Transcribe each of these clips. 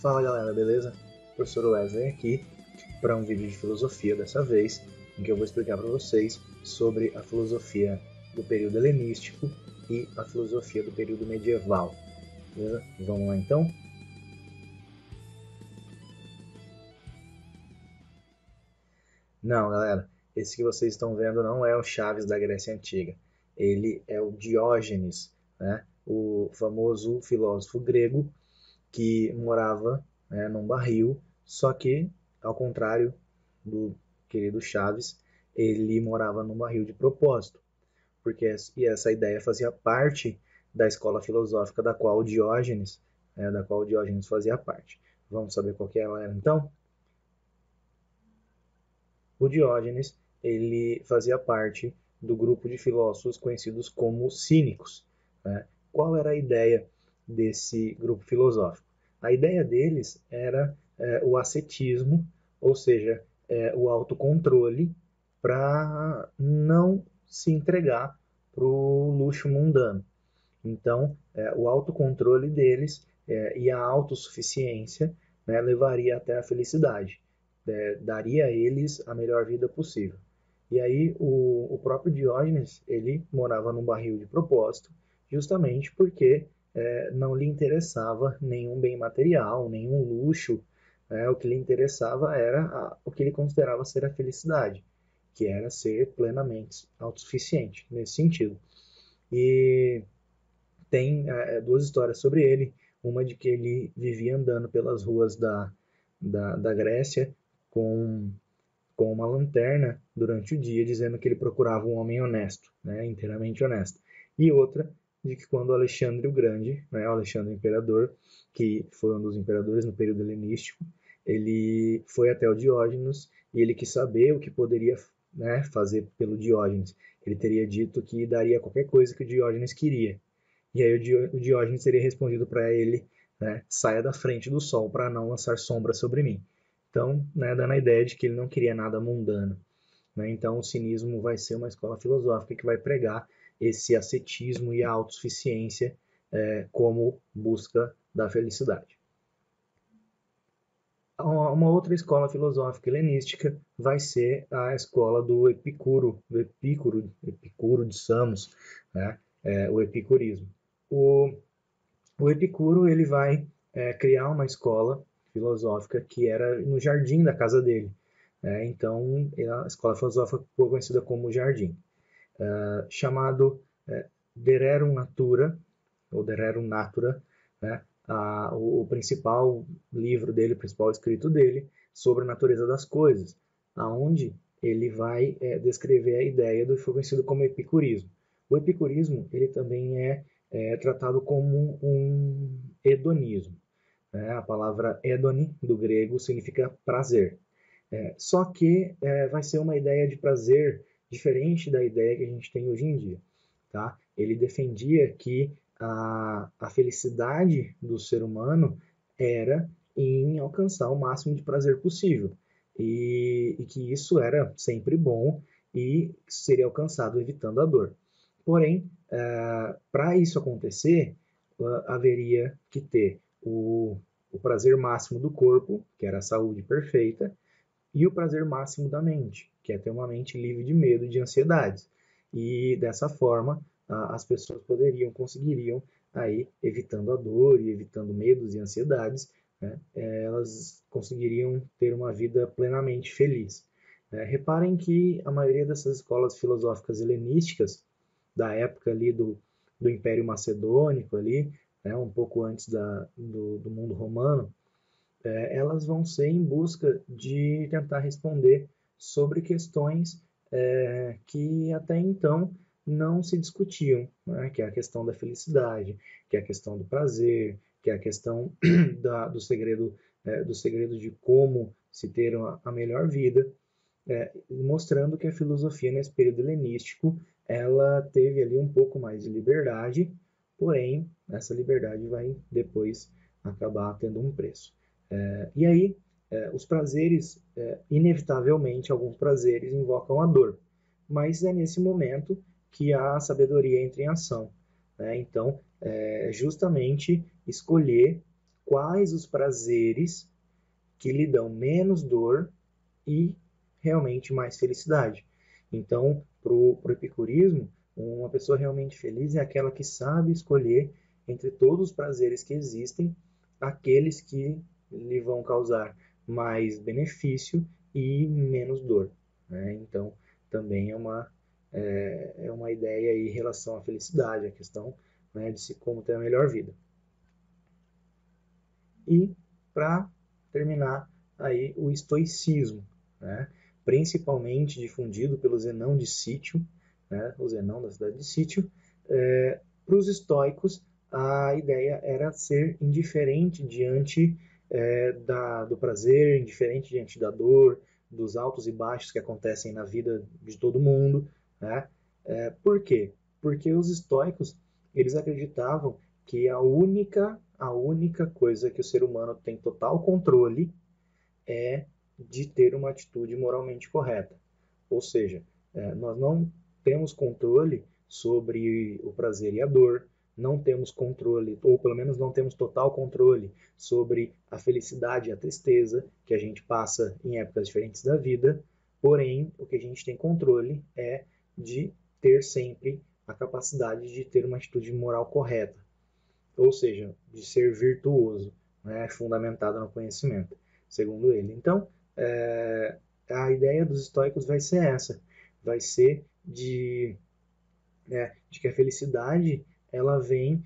Fala galera, beleza? Professor Wesley aqui para um vídeo de filosofia dessa vez, em que eu vou explicar para vocês sobre a filosofia do período helenístico e a filosofia do período medieval. Beleza? Vamos lá então? Não, galera, esse que vocês estão vendo não é o Chaves da Grécia Antiga. Ele é o Diógenes, né? O famoso filósofo grego que morava, né, num barril, só que, ao contrário do querido Chaves, ele morava num barril de propósito, porque essa ideia fazia parte da escola filosófica da qual Diógenes fazia parte. Vamos saber qual que ela era então? O Diógenes, ele fazia parte do grupo de filósofos conhecidos como cínicos, né? Qual era a ideia desse grupo filosófico? A ideia deles era o ascetismo, ou seja, o autocontrole para não se entregar para o luxo mundano. Então, o autocontrole deles e a autossuficiência, né, levaria até a felicidade, daria a eles a melhor vida possível. E aí o próprio Diógenes, ele morava num barril de propósito, justamente porque não lhe interessava nenhum bem material, nenhum luxo, o que lhe interessava era o que ele considerava ser a felicidade, que era ser plenamente autossuficiente, nesse sentido. E tem duas histórias sobre ele. Uma de que ele vivia andando pelas ruas da Grécia com, com uma lanterna durante o dia, dizendo que ele procurava um homem honesto, né, inteiramente honesto. E outra de que quando Alexandre o Grande, né, o Alexandre o Imperador, que foi um dos imperadores no período helenístico, ele foi até o Diógenes e ele quis saber o que poderia, né, fazer pelo Diógenes. Ele teria dito que daria qualquer coisa que o Diógenes queria. E aí o Diógenes teria respondido para ele, né, saia da frente do sol para não lançar sombra sobre mim. Então, né, dando a ideia de que ele não queria nada mundano. Né? Então, o cinismo vai ser uma escola filosófica que vai pregar esse ascetismo e a autossuficiência como busca da felicidade. Uma outra escola filosófica helenística vai ser a escola do Epicuro de Samos, né? O epicurismo. O Epicuro ele vai criar uma escola filosófica que era no jardim da casa dele. Então, a escola filosófica foi conhecida como Jardim. Chamado Dererum Natura, ou Dererum Natura, né? O principal livro dele, o principal escrito dele, sobre a natureza das coisas, aonde ele vai descrever a ideia do que foi conhecido como epicurismo. O epicurismo ele também é tratado como um hedonismo. Né? A palavra hedone, do grego, significa prazer. Só que vai ser uma ideia de prazer diferente da ideia que a gente tem hoje em dia. Tá? Ele defendia que a felicidade do ser humano era em alcançar o máximo de prazer possível. E que isso era sempre bom e seria alcançado evitando a dor. Porém, para isso acontecer, haveria que ter o prazer máximo do corpo, que era a saúde perfeita, e o prazer máximo da mente, que é ter uma mente livre de medo e de ansiedades. E dessa forma, as pessoas conseguiriam, aí, evitando a dor e evitando medos e ansiedades, né, elas conseguiriam ter uma vida plenamente feliz. Reparem que a maioria dessas escolas filosóficas helenísticas, da época ali do Império Macedônico, ali, né, um pouco antes do mundo romano, elas vão ser em busca de tentar responder sobre questões que até então não se discutiam, né? Que é a questão da felicidade, que é a questão do prazer, que é a questão do segredo de como se ter a melhor vida, mostrando que a filosofia nesse período helenístico ela teve ali um pouco mais de liberdade, porém essa liberdade vai depois acabar tendo um preço. E aí, os prazeres, inevitavelmente, alguns prazeres invocam a dor. Mas é nesse momento que a sabedoria entra em ação. Né? Então, justamente escolher quais os prazeres que lhe dão menos dor e realmente mais felicidade. Então, para o epicurismo, uma pessoa realmente feliz é aquela que sabe escolher entre todos os prazeres que existem, aqueles que lhe vão causar mais benefício e menos dor. Né? Então, também é uma ideia em relação à felicidade, a questão, né, de se como ter a melhor vida. E, para terminar, aí o estoicismo, né? Principalmente difundido pelo Zenão de Sítio, né? O Zenão da cidade de Sítio. Para os estoicos, a ideia era ser indiferente diante do prazer, indiferente diante da dor, dos altos e baixos que acontecem na vida de todo mundo. Né? Por quê? Porque os estoicos eles acreditavam que a única coisa que o ser humano tem total controle é de ter uma atitude moralmente correta. Ou seja, nós não temos controle sobre o prazer e a dor, não temos controle, ou pelo menos não temos total controle sobre a felicidade e a tristeza que a gente passa em épocas diferentes da vida, porém, o que a gente tem controle é de ter sempre a capacidade de ter uma atitude moral correta, ou seja, de ser virtuoso, né, fundamentado no conhecimento, segundo ele. Então, a ideia dos estoicos vai ser essa, vai ser de que a felicidade ela vem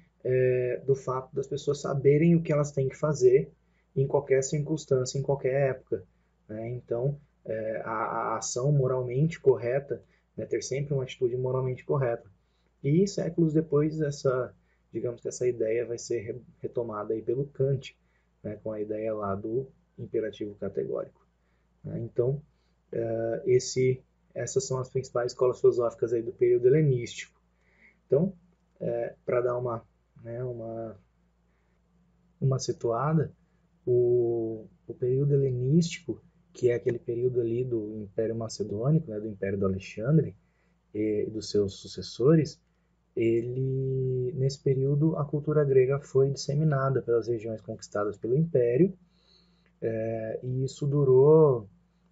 do fato das pessoas saberem o que elas têm que fazer em qualquer circunstância, em qualquer época. Né? Então, a ação moralmente correta, né, ter sempre uma atitude moralmente correta. E séculos depois, digamos que essa ideia vai ser retomada aí pelo Kant, né, com a ideia lá do imperativo categórico. Né? Então, essas são as principais escolas filosóficas aí do período helenístico. Então, para dar né, uma situada, o período helenístico, que é aquele período ali do Império Macedônico, né, do Império do Alexandre e dos seus sucessores, nesse período, a cultura grega foi disseminada pelas regiões conquistadas pelo Império, e isso durou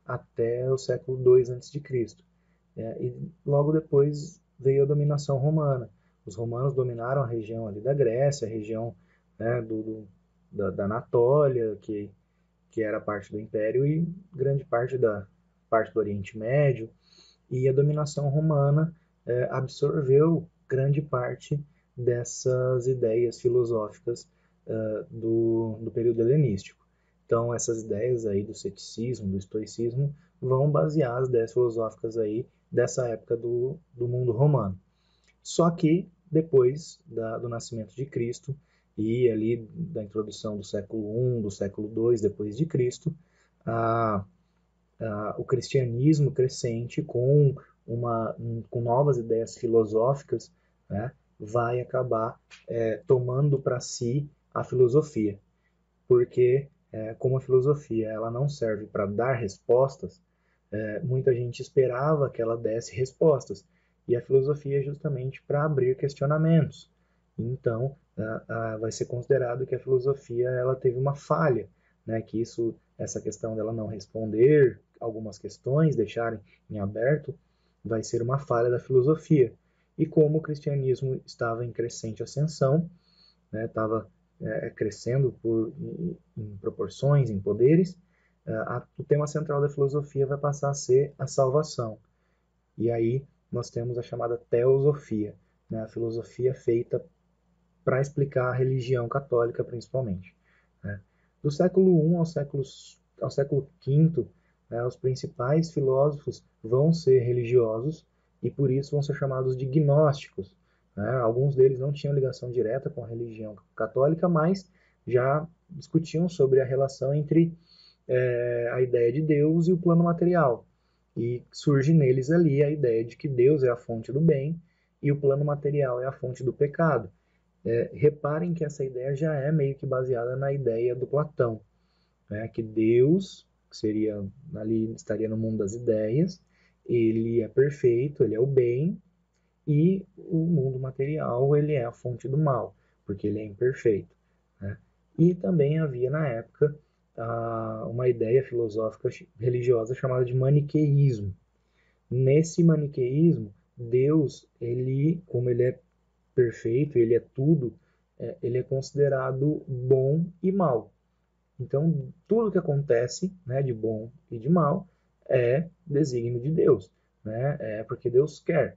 até o século II a.C. E logo depois veio a dominação romana. Os romanos dominaram a região ali da Grécia, a região, né, da Anatólia, que era parte do Império, e grande parte do Oriente Médio. E a dominação romana absorveu grande parte dessas ideias filosóficas do período helenístico. Então, essas ideias aí do ceticismo, do estoicismo, vão basear as ideias filosóficas aí dessa época do mundo romano. Só que depois do nascimento de Cristo e ali da introdução do século I, do século II depois de Cristo, o cristianismo crescente com novas ideias filosóficas, né, vai acabar tomando para si a filosofia, porque como a filosofia ela não serve para dar respostas, muita gente esperava que ela desse respostas, e a filosofia é justamente para abrir questionamentos. Então, vai ser considerado que a filosofia ela teve uma falha, né? Que essa questão dela não responder algumas questões, deixarem em aberto, vai ser uma falha da filosofia. E como o cristianismo estava em crescente ascensão, né? Estava crescendo em proporções, em poderes, o tema central da filosofia vai passar a ser a salvação. E aí nós temos a chamada teosofia, né? A filosofia feita para explicar a religião católica, principalmente. Né? Do século I ao século V, né, os principais filósofos vão ser religiosos e por isso vão ser chamados de gnósticos. Né? Alguns deles não tinham ligação direta com a religião católica, mas já discutiam sobre a relação entre a ideia de Deus e o plano material. E surge neles ali a ideia de que Deus é a fonte do bem e o plano material é a fonte do pecado. Reparem que essa ideia já é meio que baseada na ideia do Platão, né? Que Deus, que estaria no mundo das ideias, ele é perfeito, ele é o bem, e o mundo material ele é a fonte do mal, porque ele é imperfeito. Né? E também havia na época uma ideia filosófica religiosa chamada de maniqueísmo. Nesse maniqueísmo, Deus, ele, como ele é perfeito, ele é tudo, ele é considerado bom e mal. Então, tudo que acontece, né, de bom e de mal é desígnio de Deus, né? É porque Deus quer.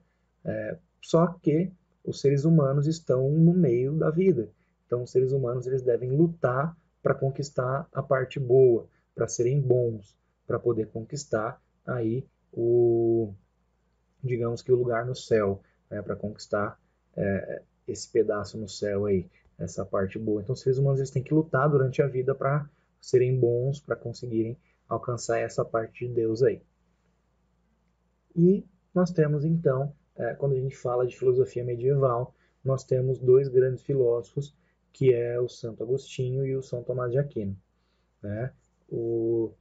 Só que os seres humanos estão no meio da vida. Então, os seres humanos eles devem lutar para conquistar a parte boa, para serem bons, para poder conquistar aí o, digamos que o lugar no céu, né, para conquistar esse pedaço no céu aí, essa parte boa. Então, os seres humanos eles têm que lutar durante a vida para serem bons, para conseguirem alcançar essa parte de Deus aí. E nós temos então, quando a gente fala de filosofia medieval, nós temos dois grandes filósofos, que é o Santo Agostinho e o São Tomás de Aquino. Né? O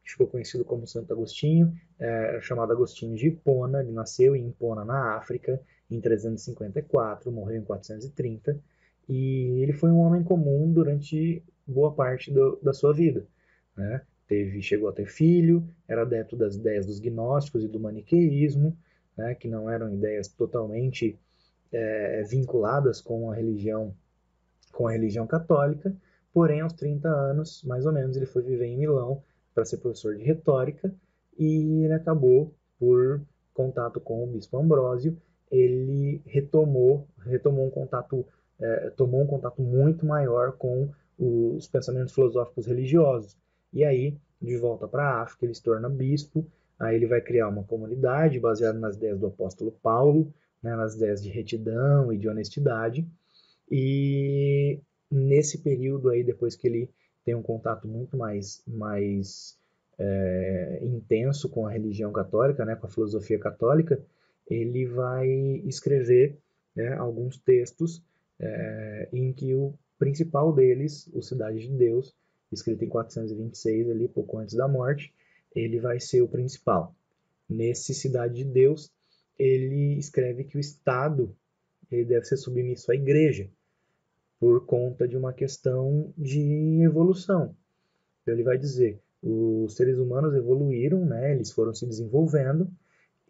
que ficou conhecido como Santo Agostinho, chamado Agostinho de Hipona, ele nasceu em Hipona, na África, em 354, morreu em 430, e ele foi um homem comum durante boa parte da sua vida. Né? Chegou a ter filho, era adepto das ideias dos gnósticos e do maniqueísmo, né? Que não eram ideias totalmente vinculadas com a religião católica, porém aos 30 anos, mais ou menos, ele foi viver em Milão para ser professor de retórica e ele acabou, por contato com o bispo Ambrósio, ele retomou um contato, tomou um contato muito maior com os pensamentos filosóficos religiosos. E aí, de volta para a África, ele se torna bispo, aí ele vai criar uma comunidade baseada nas ideias do apóstolo Paulo, né, nas ideias de retidão e de honestidade, e nesse período aí, depois que ele tem um contato muito mais intenso com a religião católica, né, com a filosofia católica, ele vai escrever, né, alguns textos em que o principal deles, o Cidade de Deus, escrito em 426, ali, pouco antes da morte, ele vai ser o principal. Nesse Cidade de Deus, ele escreve que o Estado ele deve ser submisso à Igreja, por conta de uma questão de evolução. Então ele vai dizer, os seres humanos evoluíram, né, eles foram se desenvolvendo,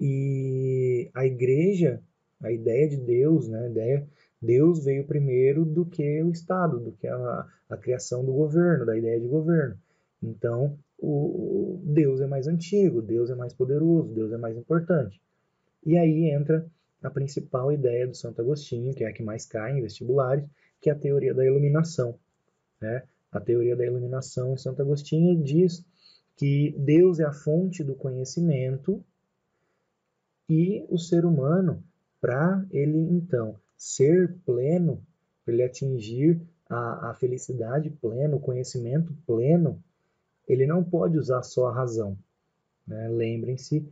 e a igreja, a ideia de Deus, né, Deus veio primeiro do que o Estado, do que a criação do governo, da ideia de governo. Então, Deus é mais antigo, Deus é mais poderoso, Deus é mais importante. E aí entra a principal ideia do Santo Agostinho, que é a que mais cai em vestibulares, que é a teoria da iluminação. Né? A teoria da iluminação em Santo Agostinho diz que Deus é a fonte do conhecimento e o ser humano, para ele então ser pleno, para ele atingir a felicidade plena, o conhecimento pleno, ele não pode usar só a razão. Né? Lembrem-se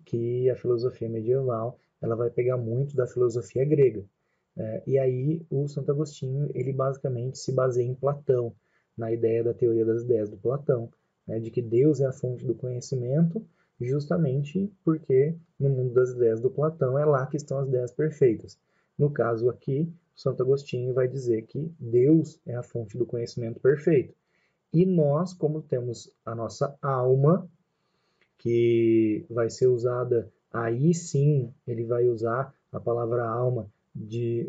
que a filosofia medieval ela vai pegar muito da filosofia grega. E aí o Santo Agostinho ele basicamente se baseia em Platão, na ideia da teoria das ideias do Platão, né, de que Deus é a fonte do conhecimento, justamente porque no mundo das ideias do Platão é lá que estão as ideias perfeitas. No caso aqui, o Santo Agostinho vai dizer que Deus é a fonte do conhecimento perfeito. E nós, como temos a nossa alma, que vai ser usada, aí sim ele vai usar a palavra alma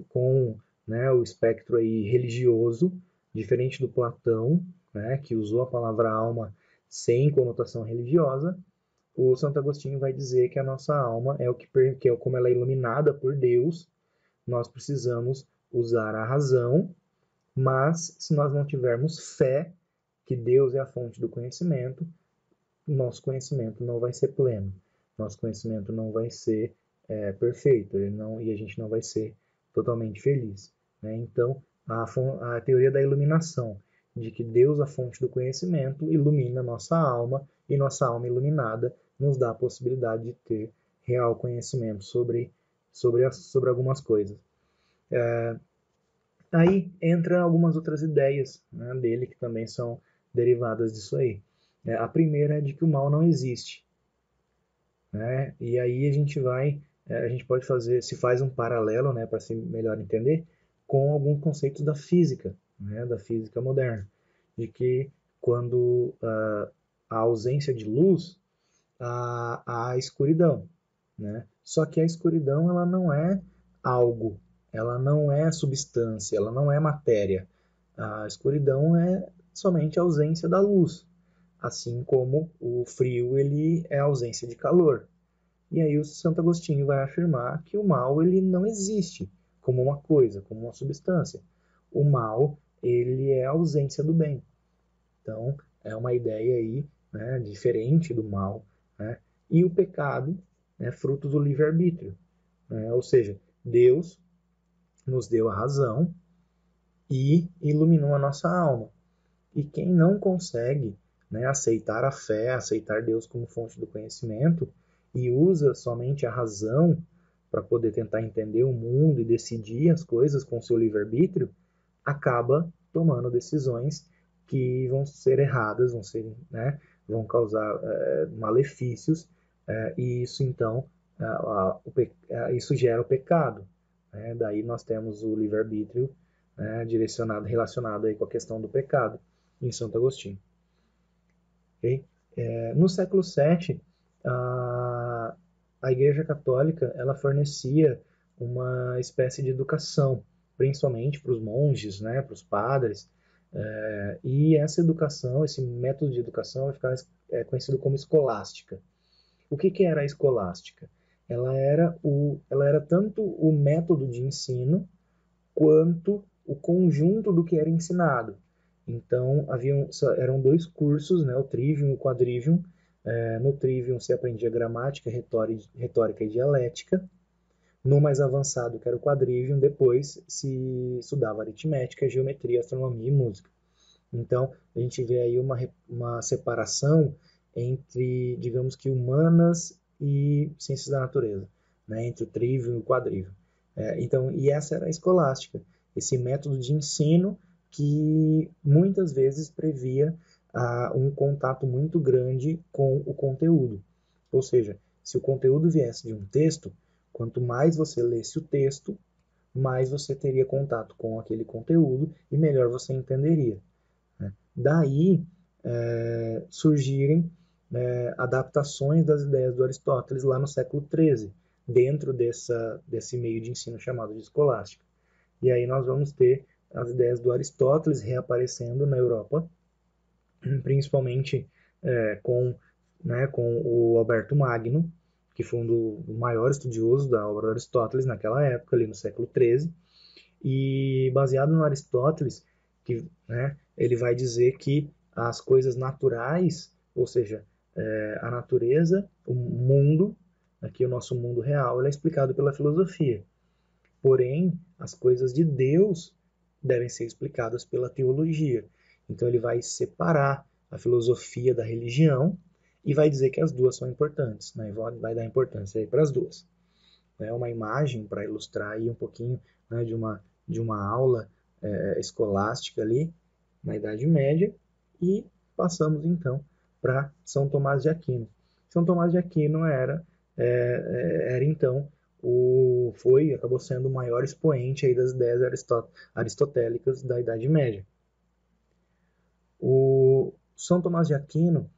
com, né, o espectro aí religioso, diferente do Platão, né, que usou a palavra alma sem conotação religiosa. O Santo Agostinho vai dizer que a nossa alma é o que é como ela é iluminada por Deus, nós precisamos usar a razão, mas se nós não tivermos fé que Deus é a fonte do conhecimento, nosso conhecimento não vai ser pleno, nosso conhecimento não vai ser perfeito, e a gente não vai ser totalmente feliz. Né? Então, a teoria da iluminação, de que Deus, a fonte do conhecimento, ilumina nossa alma, e nossa alma iluminada nos dá a possibilidade de ter real conhecimento sobre algumas coisas. Aí entra algumas outras ideias, né, dele que também são derivadas disso aí. A primeira é de que o mal não existe. Né? E aí a gente pode se faz um paralelo, né, para se melhor entender, com alguns conceitos da física. né, da física moderna, de que quando a ausência de luz, há escuridão, né? Só que a escuridão ela não é algo, ela não é substância, ela não é matéria. A escuridão é somente a ausência da luz, assim como o frio ele é a ausência de calor. E aí o Santo Agostinho vai afirmar que o mal ele não existe como uma coisa, como uma substância. O mal ele é a ausência do bem. Então é uma ideia aí, né, diferente do mal, né? E o pecado é fruto do livre-arbítrio, né? Ou seja, Deus nos deu a razão e iluminou a nossa alma. E quem não consegue, né, aceitar a fé, aceitar Deus como fonte do conhecimento e usa somente a razão para poder tentar entender o mundo e decidir as coisas com seu livre-arbítrio, acaba tomando decisões que vão ser erradas, vão ser, né, vão causar malefícios, e isso então isso gera o pecado. Né? Daí nós temos o livre-arbítrio, né, direcionado, relacionado aí com a questão do pecado em Santo Agostinho. Okay? No século VII, a Igreja Católica ela fornecia uma espécie de educação, principalmente para os monges, né, para os padres, e essa educação, esse método de educação vai ficar conhecido como escolástica. O que era a escolástica? Ela era tanto o método de ensino quanto o conjunto do que era ensinado. Então, eram dois cursos, né, o trivium e o quadrivium. No trivium se aprendia gramática, retórica e dialética. No mais avançado, que era o quadrivium, depois se estudava aritmética, geometria, astronomia e música. Então, a gente vê aí uma separação entre, digamos que, humanas e ciências da natureza, né? Entre o trivium e o quadrivium. Então, e essa era a escolástica, esse método de ensino que muitas vezes previa um contato muito grande com o conteúdo. Ou seja, se o conteúdo viesse de um texto, quanto mais você lesse o texto, mais você teria contato com aquele conteúdo e melhor você entenderia. Né? Daí surgirem adaptações das ideias do Aristóteles lá no século XIII, dentro desse meio de ensino chamado de escolástica. E aí nós vamos ter as ideias do Aristóteles reaparecendo na Europa, principalmente com o Alberto Magno, que foi um dos maiores estudiosos da obra do Aristóteles naquela época, ali no século XIII, e baseado no Aristóteles, que, né, ele vai dizer que as coisas naturais, ou seja, a natureza, o mundo, aqui o nosso mundo real, ele é explicado pela filosofia. Porém, as coisas de Deus devem ser explicadas pela teologia. Então ele vai separar a filosofia da religião e vai dizer que as duas são importantes, né? Vai dar importância para as duas. É uma imagem para ilustrar aí um pouquinho, né, de uma aula escolástica ali na Idade Média, e passamos então para São Tomás de Aquino. São Tomás de Aquino era então acabou sendo o maior expoente aí das ideias aristotélicas da Idade Média. O São Tomás de Aquino,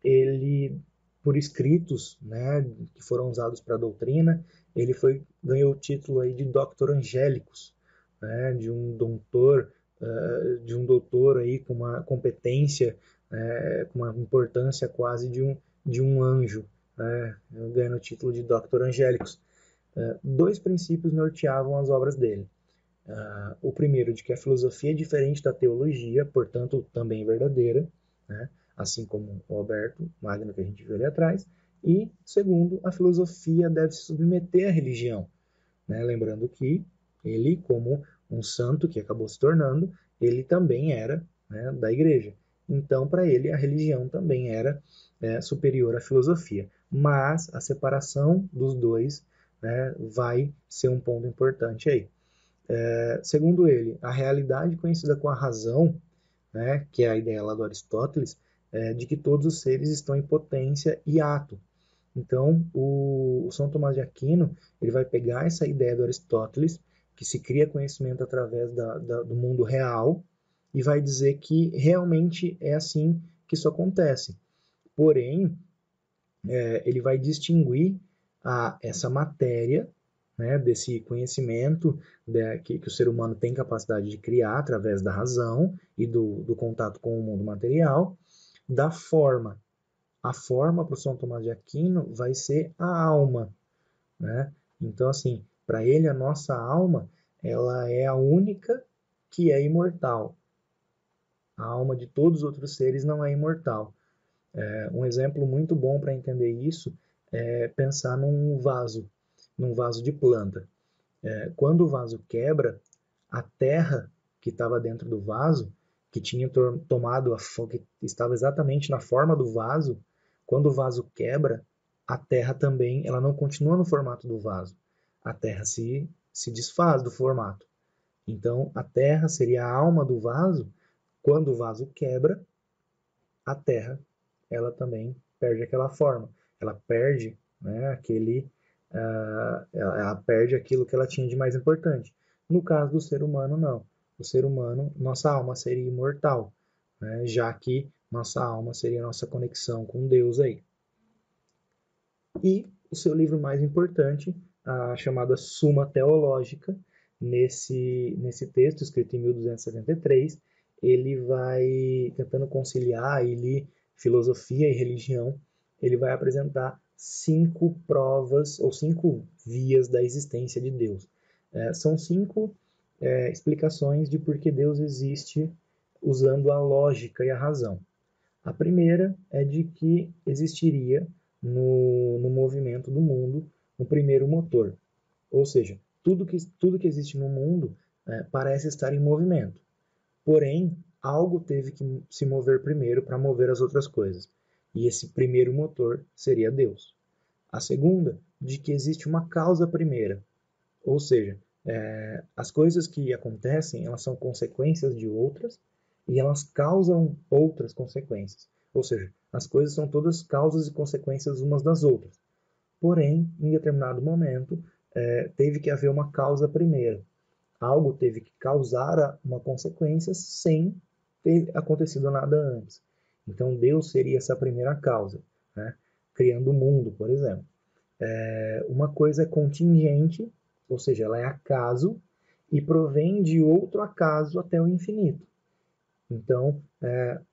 ele, por escritos, né, que foram usados para a doutrina, ele ganhou o título aí de Doctor Angelicus, né, de um doutor aí com uma competência, com uma importância quase de um anjo, né, ganhando o título de Doctor Angelicus. Dois princípios norteavam as obras dele. O primeiro, de que a filosofia é diferente da teologia, portanto, também verdadeira, né? Assim como o Alberto Magno, que a gente viu ali atrás. E, segundo, a filosofia deve se submeter à religião. Né? Lembrando que ele, como um santo que acabou se tornando, ele também era, né, da igreja. Então, para ele, a religião também era superior à filosofia. Mas a separação dos dois, né, vai ser um ponto importante aí. Segundo ele, a realidade conhecida com a razão, né, que é a ideia lá do Aristóteles, de que todos os seres estão em potência e ato. Então, o São Tomás de Aquino ele vai pegar essa ideia do Aristóteles, que se cria conhecimento através do mundo real, e vai dizer que realmente é assim que isso acontece. Porém, ele vai distinguir essa matéria, né, desse conhecimento que o ser humano tem capacidade de criar através da razão e do contato com o mundo material, da forma. A forma para o São Tomás de Aquino vai ser a alma, né? Então, assim, para ele, a nossa alma, ela é a única que é imortal. A alma de todos os outros seres não é imortal. Um exemplo muito bom para entender isso é pensar num vaso de planta. Quando o vaso quebra, a terra que estava dentro do vaso, que tinha tomado que estava exatamente na forma do vaso, quando o vaso quebra, a terra também, ela não continua no formato do vaso. A terra se desfaz do formato. Então, a terra seria a alma do vaso. Quando o vaso quebra, a terra, ela também perde aquela forma. Ela perde, né, ela perde aquilo que ela tinha de mais importante. No caso do ser humano, não. O ser humano, nossa alma seria imortal, né, já que nossa alma seria a nossa conexão com Deus aí. E o seu livro mais importante, a chamada Suma Teológica, nesse texto, escrito em 1273, ele vai tentando conciliar filosofia e religião, ele vai apresentar 5 provas ou 5 vias da existência de Deus. São 5 explicações de por que Deus existe usando a lógica e a razão. A primeira é de que existiria no movimento do mundo um primeiro motor. Ou seja, tudo que existe no mundo parece estar em movimento. Porém, algo teve que se mover primeiro para mover as outras coisas. E esse primeiro motor seria Deus. A segunda, de que existe uma causa primeira. Ou seja, as coisas que acontecem, elas são consequências de outras e elas causam outras consequências. Ou seja, as coisas são todas causas e consequências umas das outras. Porém, em determinado momento, teve que haver uma causa primeira. Algo teve que causar uma consequência sem ter acontecido nada antes. Então, Deus seria essa primeira causa, né? Criando o mundo, por exemplo. Uma coisa é contingente, ou seja, ela é acaso, e provém de outro acaso até o infinito. Então,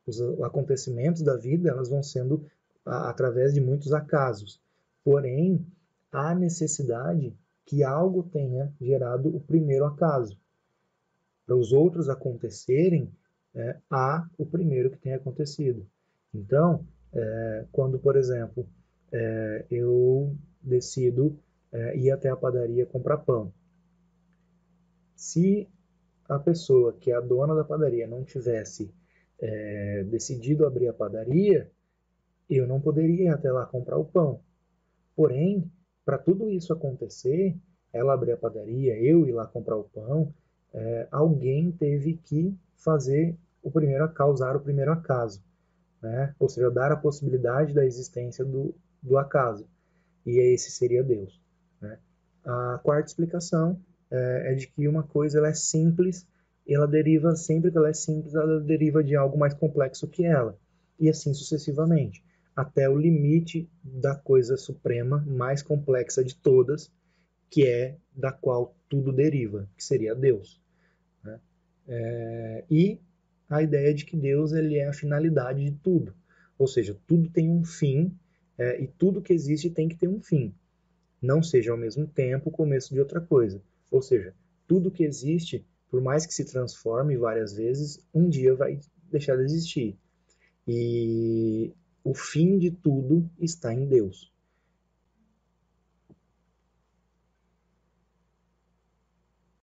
os acontecimentos da vida elas vão sendo através de muitos acasos. Porém, há necessidade que algo tenha gerado o primeiro acaso. Para os outros acontecerem, há o primeiro que tenha acontecido. Então, quando, por exemplo, eu decido ir até a padaria comprar pão. Se a pessoa que é a dona da padaria não tivesse decidido abrir a padaria, eu não poderia ir até lá comprar o pão. Porém, para tudo isso acontecer, ela abrir a padaria, eu ir lá comprar o pão, alguém teve que fazer causar o primeiro acaso, né? Ou seja, dar a possibilidade da existência do acaso. E esse seria Deus, né? A quarta explicação é de que uma coisa ela é simples, ela deriva, sempre que ela é simples, ela deriva de algo mais complexo que ela. E assim sucessivamente, até o limite da coisa suprema, mais complexa de todas, que é da qual tudo deriva, que seria Deus, né? E a ideia de que Deus ele é a finalidade de tudo. Ou seja, tudo tem um fim e tudo que existe tem que ter um fim. Não seja ao mesmo tempo o começo de outra coisa. Ou seja, tudo que existe, por mais que se transforme várias vezes, um dia vai deixar de existir. E o fim de tudo está em Deus.